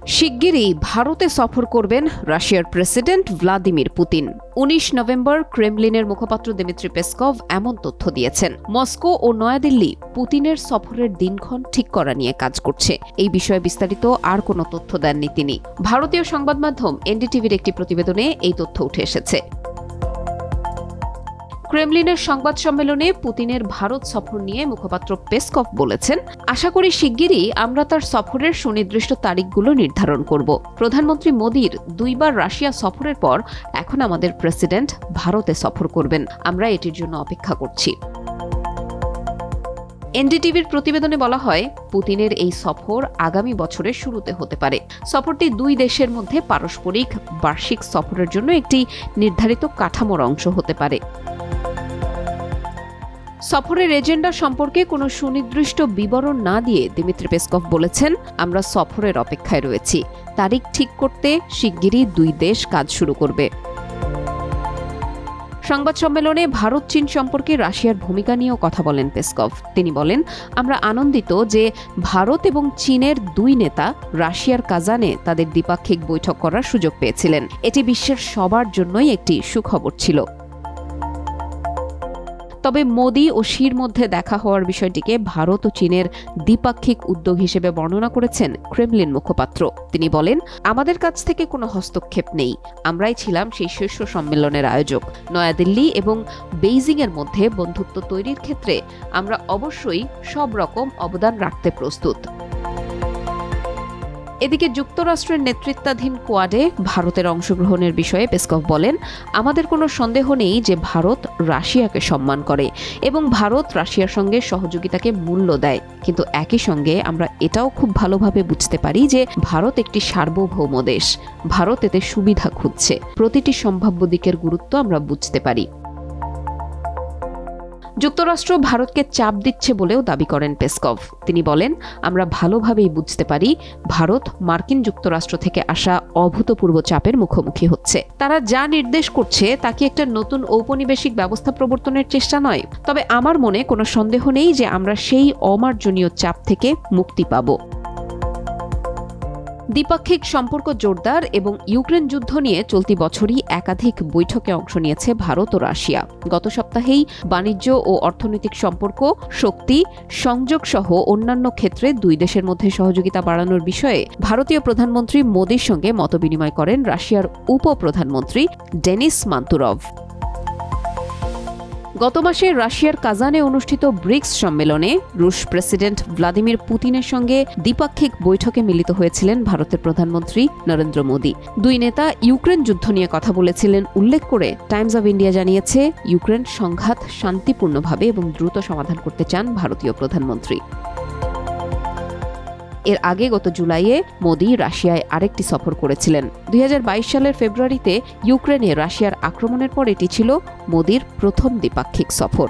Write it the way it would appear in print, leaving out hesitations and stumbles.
শিগগিরই ভারতে সফর করবেন রাশিয়ার প্রেসিডেন্ট ভ্লাদিমির পুতিন। ১৯ নভেম্বর ক্রেমলিনের মুখপাত্র দিমিত্রি পেসকভ এমন তথ্য দিয়েছেন। মস্কো ও নয়াদিল্লি পুতিনের সফরের দিনক্ষণ ঠিক করা নিয়ে কাজ করছে। এই বিষয়ে বিস্তারিত আর কোনো তথ্য দেননি তিনি। ভারতীয় সংবাদ মাধ্যম এনডিটিভির একটি প্রতিবেদনে এই তথ্য উঠে এসেছে। ক্রেমলিনের সংবাদ সম্মেলনে পুতিনের ভারত সফর নিয়ে মুখপাত্র পেসকভ বলেছেন, আশা করি শিগগিরই আমরা তার সফরের সুনির্দিষ্ট তারিখগুলো নির্ধারণ করব। প্রধানমন্ত্রী মোদির দুইবার রাশিয়া সফরের পর এখন আমাদের প্রেসিডেন্ট ভারতে সফর করবেন। আমরা এটির জন্য অপেক্ষা করছি। এনডিটিভির প্রতিবেদনে বলা হয়, পুতিনের এই সফর আগামী বছরের শুরুতে হতে পারে। সফরটি দুই দেশের মধ্যে পারস্পরিক বার্ষিক সফরের জন্য একটি নির্ধারিত কাঠামোর অংশ হতে পারে। সফরের এজেন্ডা সম্পর্কে কোনো সুনির্দিষ্ট বিবরণ না দিয়ে দিমিত্রি পেসকভ বলেছেন, আমরা সফরের অপেক্ষায় রয়েছি। তারিখ ঠিক করতে শিগগিরই দুই দেশ কাজ শুরু করবে। সংবাদ সম্মেলনে ভারত চীন সম্পর্কে রাশিয়ার ভূমিকা নিয়েও কথা বলেন পেসকভ। তিনি বলেন, আমরা আনন্দিত যে ভারত এবং চীনের দুই নেতা রাশিয়ার কাজানে তাদের দ্বিপাক্ষিক বৈঠক করার সুযোগ পেয়েছিলেন। এটি বিশ্বের সবার জন্যই একটি সুখবর ছিল। তবে মোদি ও শির মধ্যে দেখা হওয়ার বিষয়টিকে ভারত ও চীনের দ্বিপাক্ষিক উদ্যোগ হিসেবে বর্ণনা করেছেন ক্রেমলিন মুখপাত্র। তিনি বলেন, আমাদের কাছ থেকে কোনো হস্তক্ষেপ নেই। আমরাই ছিলাম সেই শীর্ষ সম্মেলনের আয়োজক। নয়াদিল্লি এবং বেইজিংয়ের মধ্যে বন্ধুত্ব তৈরির ক্ষেত্রে আমরা অবশ্যই সব রকম অবদান রাখতে প্রস্তুত। এদিকে যুক্তরাষ্ট্রের নেতৃত্বাধীন কোয়াডে ভারতের অংশগ্রহণের বিষয়ে পেসকভ বলেন, আমাদের কোনো সন্দেহ নেই যে ভারত রাশিয়াকে সম্মান করে এবং ভারত রাশিয়ার সঙ্গে সহযোগিতাকে মূল্য দেয়। কিন্তু একই সঙ্গে আমরা এটাও খুব ভালোভাবে বুঝতে পারি যে ভারত একটি সার্বভৌম দেশ। ভারত এতে সুবিধা খুঁজছে। প্রতিটি সম্ভাব্য দিকের গুরুত্ব আমরা বুঝতে পারি। যুক্তরাষ্ট্র ভারতকে চাপ দিচ্ছে বলেও দাবি করেন পেসকভ। তিনি বলেন, আমরা ভালোভাবেই বুঝতে পারি ভারত মার্কিন যুক্তরাষ্ট্র থেকে আসা অভূতপূর্ব চাপের মুখোমুখি হচ্ছে। তারা যা নির্দেশ করছে তা কি একটা নতুন ঔপনিবেশিক ব্যবস্থা প্রবর্তনের চেষ্টা নয়? তবে আমার মনে কোনো সন্দেহ নেই যে আমরা সেই অমার্জনীয় চাপ থেকে মুক্তি পাব। দ্বিপাক্ষিক সম্পর্ক জোরদার এবং ইউক্রেন যুদ্ধ নিয়ে চলতি বছরই একাধিক বৈঠকে অংশ নিয়েছে ভারত ও রাশিয়া। গত সপ্তাহেই বাণিজ্য ও অর্থনৈতিক সম্পর্ক, শক্তি, সংযোগ সহ অন্যান্য ক্ষেত্রে দুই দেশের মধ্যে সহযোগিতা বাড়ানোর বিষয়ে ভারতীয় প্রধানমন্ত্রী মোদির সঙ্গে মতবিনিময় করেন রাশিয়ার উপ-প্রধানমন্ত্রী ডেনিস মান্তুরভ। গত মাসে রাশিয়ার কাজানে অনুষ্ঠিত ব্রিক্স সম্মেলনে রুশ প্রেসিডেন্ট ভ্লাদিমির পুতিনের সঙ্গে দ্বিপাক্ষিক বৈঠকে মিলিত হয়েছিলেন ভারতের প্রধানমন্ত্রী নরেন্দ্র মোদি। দুই নেতা ইউক্রেন যুদ্ধ নিয়ে কথা বলেছিলেন উল্লেখ করে টাইমস অব ইন্ডিয়া জানিয়েছে, ইউক্রেন সংঘাত শান্তিপূর্ণভাবে এবং দ্রুত সমাধান করতে চান ভারতীয় প্রধানমন্ত্রী। এর আগে গত জুলাইয়ে মোদি রাশিয়ায় আরেকটি সফর করেছিলেন। ২০২২ সালের ফেব্রুয়ারিতে ইউক্রেনে রাশিয়ার আক্রমণের পর এটি ছিল মোদির প্রথম দ্বিপাক্ষিক সফর।